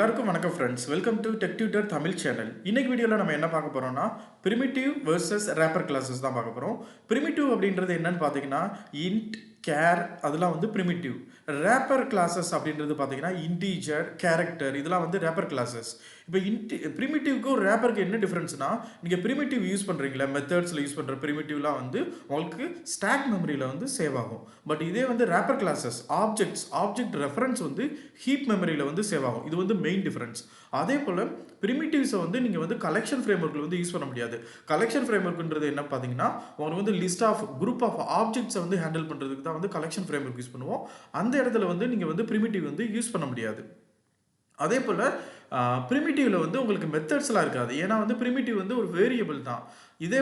எல்லாருக்கும் வணக்கம் friends. Welcome to tech tutor Tamil channel. இன்னைக்கு வீடியோவில் நம்ம என்ன பார்க்க போறோம்னா பிரிமிட்டிவ் வெர்சஸ் ரேப்பர் கிளாஸஸ் தான் பார்க்க போகிறோம். பிரிமிட்டிவ் அப்படின்றது என்னன்னு பார்த்தீங்கன்னா இன்ட் கேர் அதெல்லாம் வந்து பிரிமிட்டிவ். ரேப்பர் கிளாஸஸ் அப்படின்றது பார்த்தீங்கன்னா இன்டீஜர் கேரக்டர் இதெல்லாம் வந்து ரேப்பர் கிளாஸஸ். இப்போ பிரிமிட்டிவ்க்கும் ரேப்பருக்கு என்ன டிஃப்ரென்ஸ்னா நீங்கள் பிரிமிட்டிவ் யூஸ் பண்ணுறீங்களா மெத்தட்ஸில் யூஸ் பண்ணுற பிரிமிட்டிவ்லாம் வந்து உங்களுக்கு ஸ்டாக் மெமரியில் வந்து சேவ் ஆகும். பட் இதே வந்து ரேப்பர் கிளாஸஸ் ஆப்ஜெக்ட் ரெஃபரன்ஸ் வந்து ஹீப் மெமரியில் வந்து சேவ் ஆகும். இது வந்து மெயின் டிஃபரன்ஸ். அதே போல் பிரிமிட்டிவ்ஸை வந்து நீங்கள் வந்து கலெக்ஷன் ஃப்ரேம்வொர்க்கில் வந்து யூஸ் பண்ண முடியாது. கலெக்ஷன் ஃப்ரேம்வொர்க்ன்றது என்ன பார்த்தீங்கன்னா உங்களுக்கு வந்து லிஸ்ட் ஆஃப் குரூப் ஆஃப் ஆப்ஜெக்ட்ஸை வந்து ஹேண்டில் பண்ணுறதுக்கு தான் வந்து கலெக்ஷன் ஃப்ரேம்வொர்க் யூஸ் பண்ணுவோம். அந்த இடத்துல வந்து நீங்கள் வந்து பிரிமிட்டிவ் வந்து யூஸ் பண்ண முடியாது. அதே போல் பிரிமிட்டிவில் வந்து உங்களுக்கு மெத்தட்ஸ்லாம் இருக்காது. ஏன்னா வந்து பிரிமிட்டிவ் வந்து ஒரு வேரியபிள் தான். இதே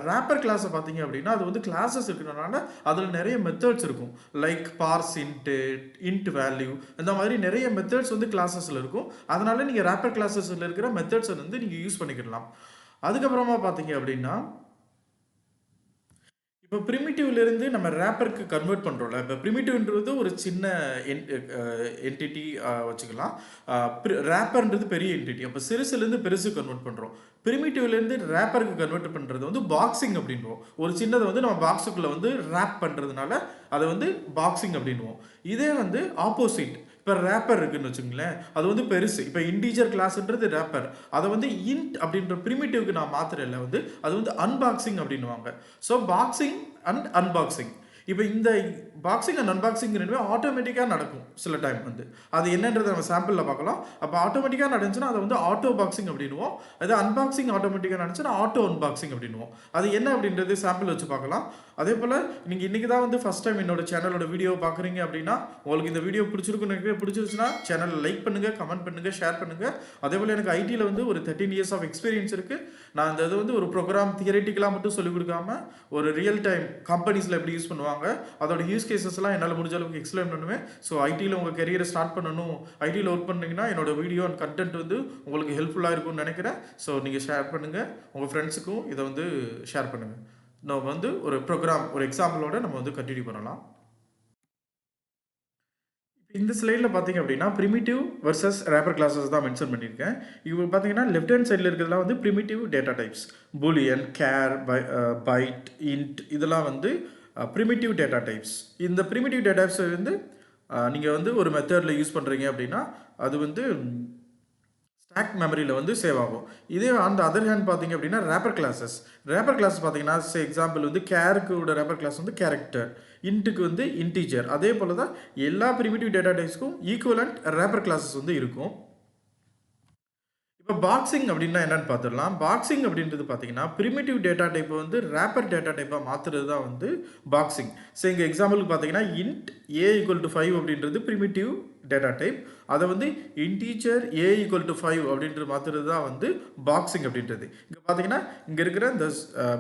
ரேப்பர் கிளாஸை பார்த்தீங்க அப்படின்னா அது வந்து கிளாஸஸ் இருக்கிறதுனால அதில் நிறைய மெத்தட்ஸ் இருக்கும். லைக் பார்ஸ் இன்ட் வேல்யூ இந்த மாதிரி நிறைய மெத்தட்ஸ் வந்து கிளாஸஸில் இருக்கும். அதனால நீங்கள் ரேப்பர் கிளாஸஸில் இருக்கிற மெத்தட்ஸை வந்து நீங்கள் யூஸ் பண்ணிக்கலாம். அதுக்கப்புறமா பார்த்தீங்க அப்படின்னா இப்போ பிரிமிட்டிவ்லேருந்து நம்ம ரேப்பருக்கு கன்வெர்ட் பண்ணுறோம்ல. இப்போ பிரிமிட்டிவ்ன்றது ஒரு சின்ன என்டிட்டி வச்சுக்கலாம். ரேப்பர்ன்றது பெரிய என்டிட்டி. அப்போ சிறுசுலேருந்து பெருசு கன்வெர்ட் பண்ணுறோம். பிரிமிட்டிவ்லேருந்து ரேப்பருக்கு கன்வெர்ட் பண்ணுறது வந்து பாக்ஸிங் அப்படின்வோம். ஒரு சின்னதை வந்து நம்ம பாக்ஸுக்குள்ளே வந்து ரேப் பண்ணுறதுனால அதை வந்து பாக்ஸிங் அப்படின்வோம். இதே வந்து ஆப்போசிட். இப்போ ரேப்பர் இருக்குன்னு வச்சுங்களேன், அது வந்து பெருசு. இப்போ இன்டீஜர் கிளாஸ்ன்றது ரேப்பர். அதை வந்து இன்ட் அப்படின்ற பிரிமிட்டிவ்க்கு நான் மாத்திரல வந்து அது வந்து அன்பாக்சிங் அப்படின்வாங்க. So boxing and unboxing. இப்போ இந்த பாக்ஸிங் அண்ட் அன்பாக்சிங் ரெண்டுமே ஆட்டோமேட்டிக்காக நடக்கும் சில டைம் வந்து. அது என்னன்றதை நம்ம சாம்பிளில் பார்க்கலாம். அப்போ ஆட்டோமேட்டிக்காக நடந்துச்சுன்னா அதை வந்து ஆட்டோ பாக்ஸிங் அப்படின்வோம். அது அன்பாக்சிங் ஆட்டோமேட்டிக்காக நடந்துச்சுன்னா ஆட்டோ அன்பாக்சிங் அப்படின்வோம். அது என்ன அப்படின்றது சாம்பிள் வச்சு பார்க்கலாம். அதே போல் நீங்கள் இன்றைக்கி தான் வந்து ஃபஸ்ட் டைம் என்னோட சேனலோட வீடியோ பார்க்குறீங்க அப்படின்னா உங்களுக்கு இந்த வீடியோ பிடிச்சிருச்சுன்னா சேனலை லைக் பண்ணுங்கள், கமெண்ட் பண்ணுங்கள், ஷேர் பண்ணுங்கள். அதே போல் எனக்கு ஐடியில் வந்து ஒரு 13 years ஆஃப் எக்ஸ்பீரியன்ஸ் இருக்குது. நான் இந்த இது வந்து ஒரு ப்ரோக்ராம் தியரிட்டிக்கலாக மட்டும் சொல்லிக் கொடுக்காம ஒரு ரியல் டைம் கம்பெனிஸில் எப்படி யூஸ் பண்ணுவாங்க அதோட யூஸ் கேசஸ்லாம் என்னால் முடிஞ்ச அளவுக்கு எக்ஸ்பிளைன் பண்ணுவேன். ஸோ ஐடியில் உங்கள் கெரியரை ஸ்டார்ட் பண்ணணும், ஐடியில் ஒர்க் பண்ணிங்கன்னா என்னோட வீடியோ அண்ட் கண்டென்ட் வந்து உங்களுக்கு ஹெல்ப்ஃபுல்லாக இருக்கும்னு நினைக்கிறேன். ஸோ நீங்கள் ஷேர் பண்ணுங்கள், உங்கள் ஃப்ரெண்ட்ஸுக்கும் இதை வந்து ஷேர் பண்ணுங்கள். நம்ம வந்து ஒரு ப்ரோக்ராம் ஒரு எக்ஸாம்பிளோட நம்ம வந்து கண்டினியூ பண்ணலாம். இந்த ஸ்லைடில் பார்த்தீங்க அப்படின்னா பிரிமிட்டிவ் வர்சஸ் ரேப்பர் கிளாஸஸ் தான் மென்ஷன் பண்ணியிருக்கேன். இப்போ பார்த்தீங்கன்னா லெஃப்ட் ஹேண்ட் சைடில் இருக்கிறதுலாம் வந்து primitive data types. Boolean, care, byte, int இதெல்லாம் வந்து பிரிமிட்டிவ் டேட்டா டைப்ஸ். இந்த பிரிமிட்டிவ் டேட்டா டைப்ஸ் வந்து நீங்கள் வந்து ஒரு மெத்தடில் யூஸ் பண்ணுறீங்க அப்படின்னா அது வந்து ஸ்டாக் மெமரியில் வந்து சேவ் ஆகும். இதே அந்த அதர் ஹேண்ட் பார்த்தீங்க அப்படின்னா ரேப்பர் கிளாஸஸ் பார்த்தீங்கன்னா எக்ஸாம்பிள் வந்து கேருக்கு ரேப்பர் கிளாஸ் வந்து கேரக்டர், இன்ட்டுக்கு வந்து இன்டீஜர். அதே போல் தான் எல்லா பிரிமிட்டிவ் டேட்டா டைப்ஸ்க்கும் ஈக்குவலண்ட் ரேப்பர் கிளாஸஸ் வந்து இருக்கும். இப்போ பாக்ஸிங் அப்படின்னா என்னன்னு பார்த்துடலாம். பாக்ஸிங் அப்படின்றது பார்த்தீங்கன்னா பிரிமிட்டிவ் டேட்டா டைப்பை வந்து ரேப்பர் டேட்டா டைப்பாக மாற்றுறது தான் வந்து பாக்ஸிங். ஸோ இங்கே எக்ஸாம்பிளுக்கு பார்த்தீங்கன்னா இன்ட் a = 5 அப்படின்றது பிரிமிட்டிவ் டேட்டா டைப். அதை வந்து இன்டீஜர் a = 5 அப்படின்றது மாற்றுறது தான் வந்து பாக்ஸிங் அப்படின்றது. இங்கே பார்த்தீங்கன்னா இங்கே இருக்கிற இந்த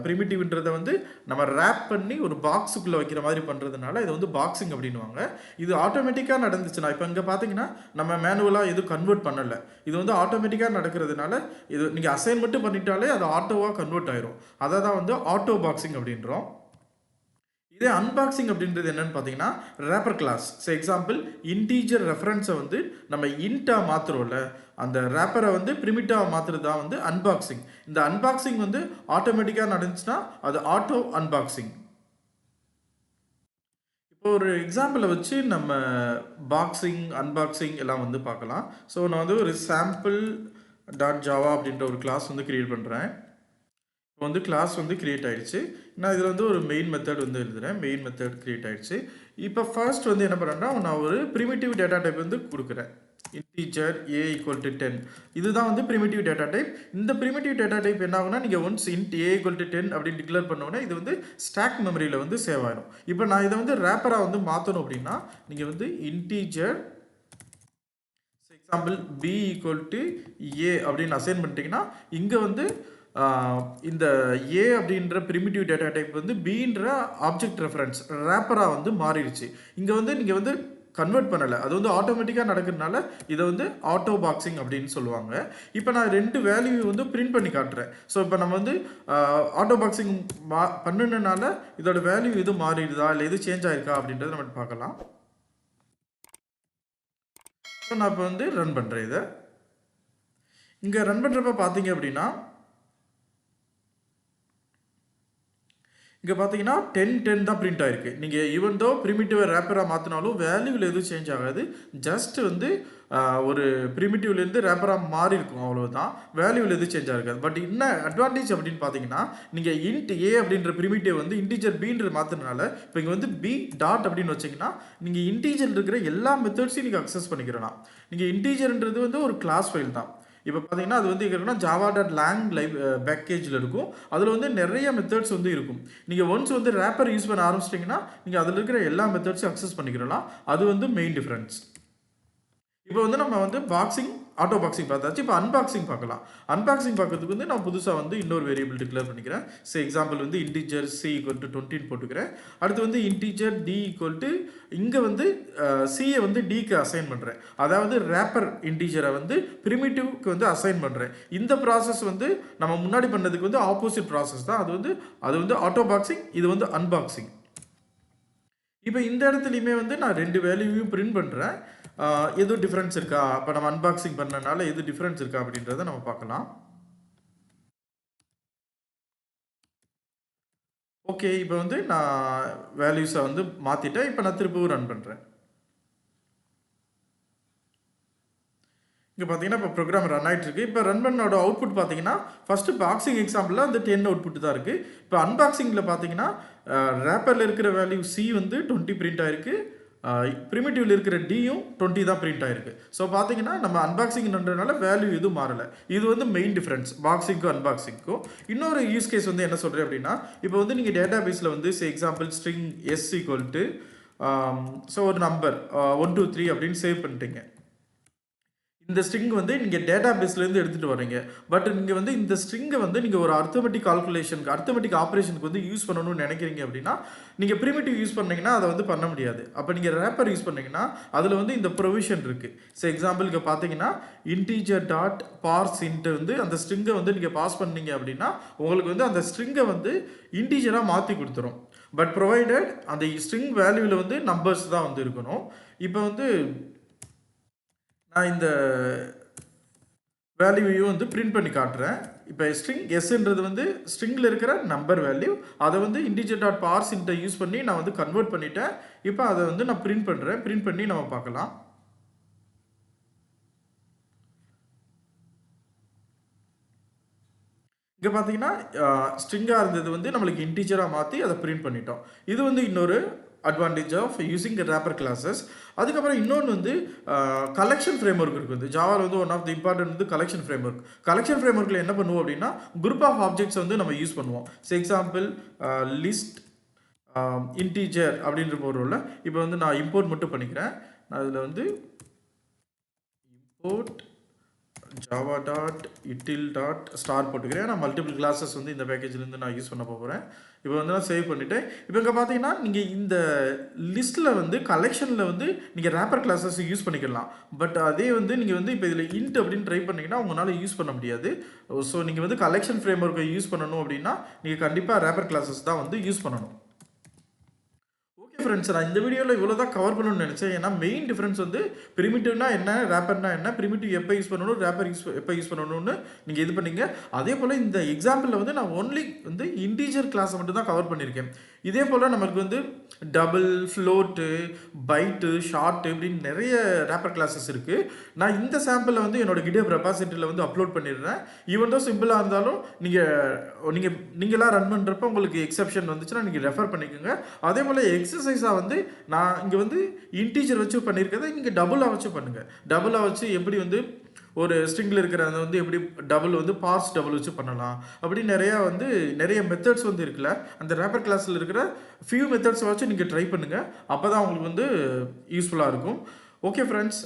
பிரிமிட்டிவ்ன்றதை வந்து நம்ம ரேப் பண்ணி ஒரு பாக்ஸுக்குள்ளே வைக்கிற மாதிரி பண்ணுறதுனால இது வந்து பாக்ஸிங் அப்படின்வாங்க. இது ஆட்டோமேட்டிக்காக நடந்துச்சுன்னா இப்போ இங்கே பார்த்தீங்கன்னா நம்ம மேனுவலாக எதுவும் கன்வெர்ட் பண்ணலை. இது வந்து ஆட்டோமேட்டிக்காக நடக்கிறதுனால இது நீங்கள் அசைன் மட்டும் பண்ணிட்டாலே அது ஆட்டோவாக கன்வெர்ட் ஆயிரும். அதை தான் வந்து ஆட்டோ பாக்ஸிங் அப்படின்றோம். இதே அன்பாக்சிங் அப்படின்றது என்னன்னு பார்த்தீங்கன்னா wrapper class. So example integer ரெஃபரன்ஸை வந்து நம்ம இன்ட்டாக மாற்றுறோம்ல, அந்த ரேப்பரை வந்து பிரிமிட்டாக மாற்றுறது தான் வந்து அன்பாக்சிங். இந்த அன்பாக்சிங் வந்து ஆட்டோமேட்டிக்காக நடந்துச்சுன்னா அது ஆட்டோ அன்பாக்சிங். இப்போ ஒரு எக்ஸாம்பிளை வச்சு நம்ம பாக்ஸிங் அன்பாக்சிங் எல்லாம் வந்து பார்க்கலாம். ஸோ நான் வந்து ஒரு sample.java அப்படின்ற ஒரு கிளாஸ் வந்து கிரியேட் பண்ணுறேன். இப்போ வந்து கிளாஸ் வந்து கிரியேட் ஆகிடுச்சு. நான் இதில் வந்து ஒரு மெயின் மெத்தட் வந்து எழுதுகிறேன். மெயின் மெத்தட் கிரியேட் ஆகிடுச்சு. இப்போ ஃபர்ஸ்ட் வந்து என்ன பண்ணுறேன்னா நான் ஒரு பிரிமிட்டிவ் டேட்டா டைப் வந்து கொடுக்குறேன். இன்டீஜர் a = 10 இதுதான் வந்து பிரிமிட்டிவ் டேட்டா டைப். இந்த பிரிமிட்டிவ் டேட்டா டைப் என்ன ஆகுனா நீங்கள் ஒன்ஸ் இன்ட் a = 10 அப்படின்னு டிக்ளேர் பண்ணோன்னே இது வந்து ஸ்டாக் மெமரியில் வந்து சேவ் ஆகிடும். இப்போ நான் இதை வந்து ரேப்பராக வந்து மாற்றணும் அப்படின்னா நீங்கள் வந்து இன்டீஜர் எக்ஸாம்பிள் b = a அப்படின்னு அசைன் பண்ணிட்டீங்கன்னா இங்கே வந்து இந்த a அப்படின்ற பிரிமிட்டிவ் டேட்டா டைப் வந்து bன்ற ஆப்ஜெக்ட் ரெஃபரன்ஸ் ரேப்பராக வந்து மாறிடுச்சு. இங்கே வந்து நீங்கள் வந்து கன்வெர்ட் பண்ணலை, அது வந்து ஆட்டோமேட்டிக்காக நடக்கிறதுனால இதை வந்து ஆட்டோ பாக்ஸிங் அப்படின்னு சொல்லுவாங்க. இப்போ நான் 2 வேல்யூ வந்து பிரிண்ட் பண்ணி காட்டுறேன். ஸோ இப்போ நம்ம வந்து ஆட்டோ பாக்ஸிங் பண்ணுனனால இதோட வேல்யூ எது மாறிடுதா இல்லை எது சேஞ்ச் ஆயிருக்கா அப்படின்றத நம்ம பார்க்கலாம். ஸோ நான் இப்போ வந்து ரன் பண்ணுறேன் இதை. இங்கே ரன் பண்ணுறப்ப பார்த்தீங்க அப்படின்னா இங்கே பார்த்தீங்கன்னா 10 தான் பிரிண்ட் ஆயிருக்கு. நீங்கள் ஈவன் தோ ப்ரிமிட்டிவ் ரேப்பராக மாற்றினாலும் வேல்யூவில் எதுவும் சேஞ்ச் ஆகாது. ஜஸ்ட் வந்து ஒரு ப்ரிமிட்டிவ்லேருந்து ரேப்பராக மாறி இருக்கும், அவ்வளோதான். வேல்யூவில் எதுவும் சேஞ்ச் ஆகாது. பட் என்ன அட்வான்டேஜ் அப்படின்னு பார்த்தீங்கன்னா, நீங்கள் இன்ட் ஏ அப்படின்ற ப்ரிமிட்டிவ் வந்து இன்டீஜர் பின்ற மாற்றினால இப்போ இங்கே வந்து பி டாட் அப்படின்னு வச்சிங்கன்னா நீங்கள் இன்டீஜர் இருக்கிற எல்லா மெத்தட்ஸையும் நீங்கள் அக்சஸ் பண்ணிக்கிறலாம். நீங்கள் இன்டீஜர்ன்றது வந்து ஒரு கிளாஸ் ஃபைல் தான். இப்போ பார்த்தீங்கன்னா அது வந்து எங்கன்னா java.lang லைவ் பேக்கேஜில் இருக்கும். அதில் வந்து நிறைய மெத்தட்ஸ் வந்து இருக்கும். நீங்கள் ஒன்ஸ் வந்து ரேப்பர் யூஸ் பண்ண ஆரம்பிச்சிட்டிங்கன்னா நீங்கள் அதில் இருக்கிற எல்லா மெத்தட்ஸையும் அக்சஸ் பண்ணிக்கிறலாம். அது வந்து மெயின் டிஃப்ரென்ஸ். இப்போ வந்து நம்ம வந்து பாக்ஸிங் ஆட்டோ பாக்ஸிங் பார்த்தாச்சு. இப்போ அன்பாக்சிங் பார்க்கலாம். அன்பாக்சிங் பார்க்கறதுக்கு வந்து நான் புதுசாக வந்து இன்னொரு வேரியபிள் டிக்ளேர் பண்ணிக்கிறேன். ஸோ எக்ஸாம்பிள் வந்து இன்டீஜர் c = 20 போட்டுக்கிறேன். அடுத்து வந்து இன்டீஜர் d = இங்கே வந்து சியை வந்து டிக்கு அசைன் பண்ணுறேன். அதாவது ரேப்பர் இன்டீஜரை வந்து ப்ரிமிட்டிவ்க்கு வந்து அசைன் பண்ணுறேன். இந்த ப்ராசஸ் வந்து நம்ம முன்னாடி பண்ணதுக்கு வந்து ஆப்போசிட் ப்ராசஸ் தான். அது வந்து ஆட்டோ பாக்ஸிங், இது வந்து அன்பாக்சிங். இப்போ இந்த இடத்துலையுமே வந்து நான் 2 வேல்யூவையும் பிரிண்ட் பண்ணுறேன். எதுவும் டிஃப்ரென்ஸ் இருக்கா, இப்போ நம்ம அன்பாக்சிங் பண்ணனால எது டிஃப்ரென்ஸ் இருக்கா அப்படின்றத நம்ம பார்க்கலாம். ஓகே, இப்போ வந்து நான் வேல்யூஸை வந்து மாற்றிட்டேன். இப்போ நான் திரும்பவும் ரன் பண்ணுறேன். இங்கே பார்த்தீங்கன்னா இப்போ ப்ரோக்ராம் ரன் ஆகிட்டு இருக்கு. இப்போ ரன் பண்ணோட அவுட்புட் பார்த்தீங்கன்னா ஃபஸ்ட்டு பாக்ஸிங் எக்ஸாம்பிளில் அந்த 10 அவுட்புட் தான் இருக்குது. இப்போ அன்பாக்சிங்கில் பார்த்தீங்கன்னா ரேப்பரில் இருக்கிற வேல்யூ சி வந்து 20 பிரிண்ட் ஆயிருக்கு. ப்ரிமிட்டிவ்ல இருக்கிற டியும் 20 தான் பிரிண்ட் ஆயிருக்கு. ஸோ பார்த்தீங்கன்னா நம்ம அன்பாக்சிங்ன்றதுனால வேல்யூ எதுவும் மாறலை. இது வந்து மெயின் டிஃப்ரென்ஸ் பாக்ஸிங்க்கும் அன்பாக்சிங்க்கும். இன்னொரு யூஸ் கேஸ் வந்து என்ன சொல்கிறேன் அப்படின்னா, இப்போ வந்து நீங்கள் டேட்டா பேஸில் வந்து எக்ஸாம்பிள் ஸ்ட்ரிங் s = ஸோ ஒரு நம்பர் 1 2 3 அப்படின்னு சேவ் பண்ணிட்டீங்க. இந்த ஸ்ட்ரிங் வந்து நீங்கள் டேட்டா பேஸ்லேருந்து எடுத்துகிட்டு வரீங்க. பட் நீங்கள் வந்து இந்த ஸ்ட்ரிங்கை வந்து நீங்கள் ஒரு அர்த்தமெட்டிக் கால்குலேஷனுக்கு அர்த்தமெட்டிக் ஆப்ரேஷனுக்கு வந்து யூஸ் பண்ணணும்னு நினைக்கிறீங்க அப்படின்னா நீங்கள் ப்ரிமிட்டிவ் யூஸ் பண்ணீங்கன்னா அதை வந்து பண்ண முடியாது. அப்போ நீங்கள் ரேப்பர் யூஸ் பண்ணீங்கன்னா அதில் வந்து இந்த ப்ரொவிஷன் இருக்குது. ஸோ எக்ஸாம்பிளுக்கு பார்த்தீங்கன்னா integer.parseInt வந்து அந்த ஸ்ட்ரிங்கை வந்து நீங்கள் பாஸ் பண்ணீங்க அப்படின்னா உங்களுக்கு வந்து அந்த ஸ்ட்ரிங்கை வந்து இன்டீஜராக மாற்றி கொடுத்துரும். பட் ப்ரொவைடட் அந்த ஸ்ட்ரிங் வேல்யூவில் வந்து நம்பர்ஸ் தான் வந்து இருக்கணும். இப்போ வந்து நான் இந்த வேல்யூவையும் வந்து பிரிண்ட் பண்ணி காட்டுறேன். இப்போ ஸ்ட்ரிங் எஸ்ன்றது வந்து ஸ்ட்ரிங்கில் இருக்கிற நம்பர் வேல்யூ, அதை வந்து integer.parseInt யூஸ் பண்ணி நான் வந்து கன்வெர்ட் பண்ணிட்டேன். இப்போ அதை வந்து நான் பிரிண்ட் பண்ணுறேன். பிரிண்ட் பண்ணி நம்ம பார்க்கலாம். இங்கே பார்த்தீங்கன்னா ஸ்ட்ரிங்காக இருந்தது வந்து நம்மளுக்கு இன்டீஜராக மாற்றி அதை பிரிண்ட் பண்ணிட்டோம். இது வந்து இன்னொரு advantage of using wrapper classes. அதுக்கப்புறம் இன்னொன்று வந்து கலெக்ஷன் ஃப்ரேம்ஒர்க் இருக்குது. ஜாவாவில் வந்து ஒன் ஆஃப் தி இம்பார்ட்டன்ட் வந்து கலெக்ஷன் ஃப்ரேம்ஒர்க். கலெக்ஷன் ஃப்ரேம்ஒர்க்கில் என்ன பண்ணுவோம் அப்படின்னா குரூப் ஆஃப் ஆப்ஜெக்ட்ஸ் வந்து நம்ம யூஸ் பண்ணுவோம். ஸோ எக்ஸாம்பிள் லிஸ்ட் இன்டீஜர் அப்படின்ற பொருளில் இப்போ வந்து நான் இம்போர்ட் மட்டும் பண்ணிக்கிறேன். நான் அதில் வந்து இம்போர்ட் java.util.star போட்டுக்கிறேன். நான் மல்டிபிள் கிளாஸஸ் வந்து இந்த பேக்கேஜ்லேருந்து நான் யூஸ் பண்ண போகிறேன். இப்போ வந்து நான் சேவ் பண்ணிவிட்டேன். இப்போ இங்கே பார்த்தீங்கன்னா நீங்கள் இந்த லிஸ்ட்டில் வந்து கலெக்ஷனில் வந்து நீங்கள் ரேப்பர் கிளாஸஸ் யூஸ் பண்ணிக்கலாம். பட் அதே வந்து நீங்கள் வந்து இப்போ இதில் இன்ட் அப்படின்னு ட்ரை பண்ணிங்கன்னா உங்களால் யூஸ் பண்ண முடியாது. ஸோ நீங்கள் வந்து கலெக்ஷன் ஃப்ரேம்ஒர்க்கை யூஸ் பண்ணணும் அப்படின்னா நீங்கள் கண்டிப்பாக ரேப்பர் கிளாஸஸ் தான் வந்து யூஸ் பண்ணணும். ஃப்ரெண்ட்ஸ், நான் இந்த வீடியோவில் இவ்வளோ தான் கவர் பண்ணணும்னு நினச்சேன். ஏன்னா மெயின் டிஃப்ரென்ஸ் வந்து ப்ரிமிட்டிவ்னா என்ன, ரேப்பர்னா என்ன, ப்ரிமிட்டிவ் எப்போ யூஸ் பண்ணணும், ரேப்பர் எப்போ யூஸ் பண்ணணும்னு நீங்கள் இது பண்ணீங்க. அதே போல் இந்த எக்ஸாம்பிளில் வந்து நான் ஒன்லி வந்து இன்டீஜர் கிளாஸை மட்டும் தான் கவர் பண்ணியிருக்கேன். இதே போல் நமக்கு வந்து டபுள், ஃப்ளோட்டு, பைட்டு, ஷார்ட்டு இப்படின்னு நிறைய ரேப்பர் கிளாஸஸ் இருக்குது. நான் இந்த சாம்பிளில் வந்து என்னோட GitHub ரெபாசிட்டரியில் வந்து அப்லோட் பண்ணிடுறேன். ஈவன் தோ சிம்பிளாக இருந்தாலும் நீங்களாக ரன் பண்ணுறப்ப உங்களுக்கு எக்ஸப்ஷன் வந்துச்சுன்னா நீங்கள் ரெஃபர் பண்ணிக்கோங்க. அதே போல் எக்ஸசைஸாக வந்து நான் இங்கே வந்து இன்டீஜர் வச்சு பண்ணியிருக்கிறத இங்கே டபுளாக வச்சு பண்ணுங்கள். டபுளாக வச்சு எப்படி வந்து ஒரு ஸ்ட்ரிங்கில் இருக்கிற அந்த வந்து எப்படி டபுள் வந்து பார்ஸ் டபுள் வச்சு பண்ணலாம் அப்படி நிறைய மெத்தட்ஸ் வந்து இருக்குல்ல. அந்த ரேப்பர் கிளாஸில் இருக்கிற ஃபியூ மெத்தட்ஸை வச்சு நீங்கள் ட்ரை பண்ணுங்கள். அப்போ தான் உங்களுக்கு வந்து யூஸ்ஃபுல்லாக இருக்கும். ஓகே ஃப்ரெண்ட்ஸ்,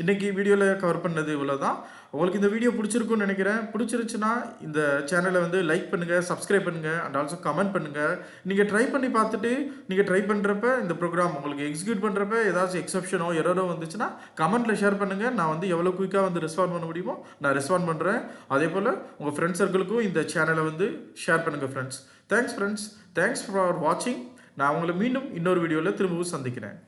இன்றைக்கி வீடியோவில் கவர் பண்ணது இவ்வளோ தான். உங்களுக்கு இந்த வீடியோ பிடிச்சிருக்குன்னு நினைக்கிறேன். பிடிச்சிருச்சுன்னா இந்த சேனலை வந்து லைக் பண்ணுங்கள், சப்ஸ்கிரைப் பண்ணுங்கள், அண்ட் ஆல்சோ கமெண்ட் பண்ணுங்கள். நீங்கள் ட்ரை பண்ணி பார்த்துட்டு நீங்கள் ட்ரை பண்ணுறப்ப இந்த ப்ரோக்ராம் உங்களுக்கு எக்ஸிக்யூட் பண்ணுறப்ப ஏதாச்சும் எக்ஸப்ஷனோ எரரோ வந்துச்சுன்னா கமெண்ட்டில் ஷேர் பண்ணுங்கள். நான் வந்து எவ்வளோ குயிக்காக வந்து ரெஸ்பாண்ட் பண்ண முடியுமோ நான் ரெஸ்பாண்ட் பண்ணுறேன். அதே போல் உங்கள் ஃப்ரெண்ட்ஸ் சர்க்கிளுக்கும் இந்த சேனலை வந்து ஷேர் பண்ணுங்கள் friends. Thanks friends, thanks for வாட்சிங். நான் உங்களை மீண்டும் இன்னொரு வீடியோவில் திரும்பவும் சந்திக்கிறேன்.